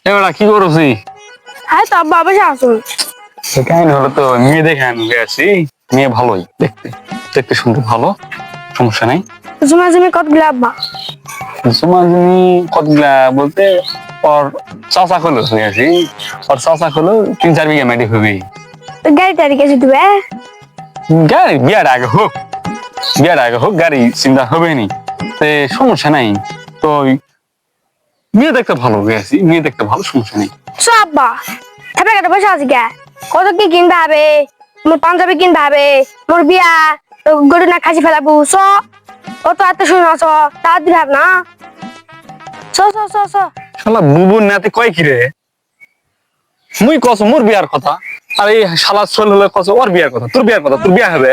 এবার কি করছি? হ্যাঁ তো আব্বা বসে আসুন। কাহিনী হলো তো মেয়ে দেখে আনবে আছি। মেয়ে ভালোই দেখতে, দেখতে সুন্দর, ভালো, সমস্যা নাই। জুমা জুমি কতগুলো আব্বা? সমাজনী কতগুলা বলতে ওর চাচা হলো শুনেছি, ওর চাচা হলো 3-4 বিঘা মাটি হবে। গাড়ি টাড়ি কিছু দিবে? গাড়ি বিয়ার আগে হোক গাড়ি চিন্তা হবে নি, সমস্যা নাই। তো মেয়ে দেখতে ভালো গেছি, মেয়ে দেখতে ভালো, সমস্যা নেই। সো আব্বা থাপে কেটে বসে আছি কে? কত কি কিনতে হবে? মোর পাঞ্জাবি কিনতে হবে, মোর বিয়া গরু না খাসি ফেলাবো। সো ও তো এত শুনে আছো তা দিবে না। সো সো সো সো শালা বুবুর নাতে কয় কি রে? মুই কস মোর বিয়ার কথা, আর এই শালা চল হলে কস ওর বিয়ার কথা। তোর বিয়ার কথা, তোর বিয়া হবে।